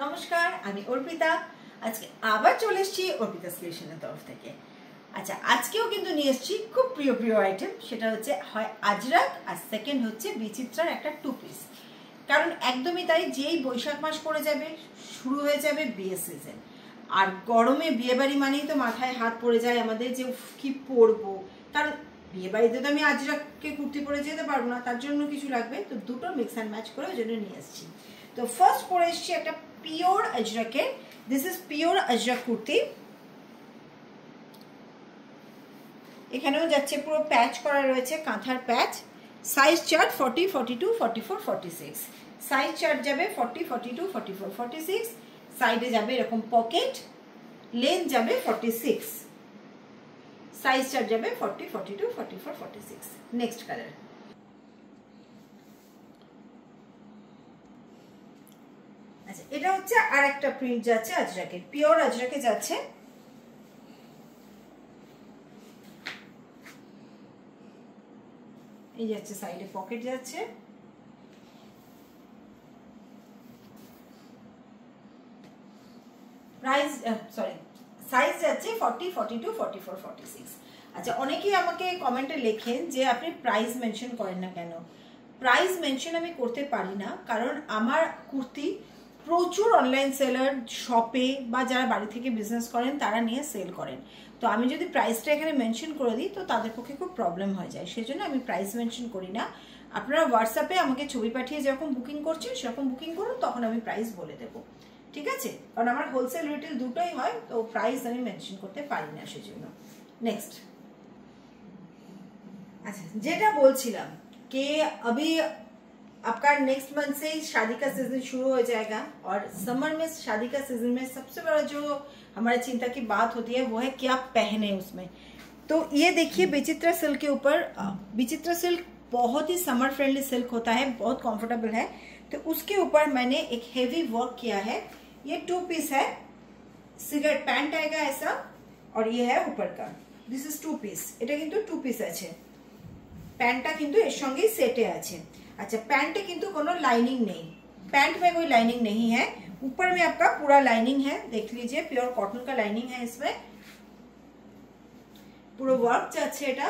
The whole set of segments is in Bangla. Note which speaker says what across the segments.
Speaker 1: নমস্কার, আমি অর্পিতা। আজকে আবার চলে এসেছি অর্পিতা ক্রিয়েশনের তরফ থেকে। আচ্ছা, আজকেও কিন্তু নিয়ে এসেছি খুব প্রিয় প্রিয় আইটেম। সেটা হচ্ছে হয় আজরাক, আর সেকেন্ড হচ্ছে বিচিত্রার একটা টু পিস। কারণ একদমই তাই, যেই বৈশাখ মাস পড়ে যাবে শুরু হয়ে যাবে বিয়ে সিজন। আর গরমে বিয়ে বাড়ি মানেই তো মাথায় হাত পড়ে যায় আমাদের যে কি পরবো। কারণ বিয়ে বাড়িতে তো আমি আজরাককে কুর্তি পরে যেতে পারবো না, তার জন্য কিছু লাগবে। তো দুটো মিক্স অ্যান্ড ম্যাচ করে ওই জন্য নিয়ে এসেছি। তো ফার্স্ট পরে এসেছি একটা পিওর আজরাকের, this is pure Ajrak kurti. এখানেও যাচ্ছে পুরো প্যাচ করা রয়েছে, কাঁথার patch. Size chart 40, 42, 44, 46। Size chart যাবে 40, 42, 44, 46। সাইডে যাবে এরকম পকেট, লেন্থ যাবে 46। সাইজ চার্ট যাবে 40, 42, 44, 46। Next colour. আচ্ছা, এটা হচ্ছে আর একটা প্রিন্ট যাচ্ছে আজরাকের, পিওর আজরাকে যাচ্ছে। এই যাচ্ছে, সাইডে পকেট যাচ্ছে। প্রাইস সাইজ যাচ্ছে 40, 42, 44, 46। আচ্ছা, অনেকেই আমাকে কমেন্টে লেখেন যে আপনি প্রাইস মেনশন করেন না কেন। প্রাইস মেনশন আমি করতে পারি না, কারণ আমার কুর্তি প্রচুর অনলাইন সেলার, শপে বা যারা বাড়ি থেকে বিজনেস করেন তারা নিয়ে সেল করেন। তো আমি যদি প্রাইসটা এখানে মেনশন করে দিই তো তাদের পক্ষে খুব প্রবলেম হয়ে যায়, সেজন্য আমি প্রাইস মেনশন করি না। আপনারা হোয়াটসঅ্যাপে আমাকে ছবি পাঠিয়ে যেরকম বুকিং করছেন সেরকম বুকিং করুন, তখন আমি প্রাইস বলে দেবো। ঠিক আছে? কারণ আমার হোলসেল রিটেল দুটোই হয়, তো প্রাইস আমি মেনশন করতে পারি না সেজন্য। নেক্সট। अच्छा, जेटा बोलছিলাম कि अभी आपका नेक्स्ट मंथ से शादी का सीजन शुरू हो जाएगा, और समर में शादी का सीजन में सबसे बड़ा जो हमारी चिंता की बात होती है वो है क्या पहने उसमें। तो ये देखिए विचित्रा सिल्क के ऊपर, विचित्रा सिल्क बहुत ही समर फ्रेंडली सिल्क होता है, बहुत कंफर्टेबल है। तो उसके ऊपर मैंने एक हेवी वर्क किया है। ये टू पीस है, सिगरेट पैंट आएगा ऐसा, और ये है ऊपर का, दिस इज टू पीस। এটা কিন্তু টু পিস আছে, पैंटा किंतु इस संगे सेटे आछे। अच्छा, पैंटे किंतु कोनो लाइनिंग नहीं, पैंट में कोई लाइनिंग नहीं है। ऊपर में आपका पूरा लाइनिंग है, देख लीजिए, प्योर कॉटन का लाइनिंग है इसमें। पूरा वर्क जाच्छे एटा।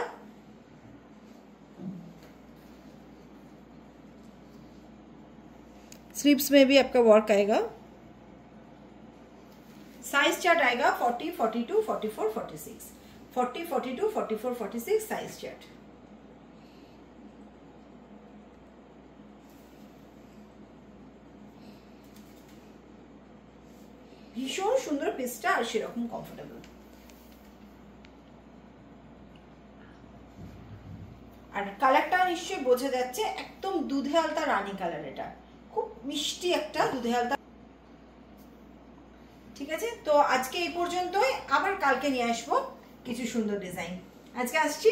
Speaker 1: स्लीव्स में भी आपका वर्क आएगा। साइज चार्ट आएगा 40, 42, 44, 46। 40, 42, 44, 46 साइज चार्ट। ভীষণ সুন্দর পিসটা, আর সেরকম কমফোর্টেবল। আর কালারটা নিশ্চয়ই বোঝা যাচ্ছে, একদম দুধে আলতা রানী কালার। এটা খুব মিষ্টি একটা দুধে আলতা। ঠিক আছে, তো আজকে এই পর্যন্তই, আবার কালকে নিয়ে আসবো কিছু সুন্দর ডিজাইন। আজকে আসছি।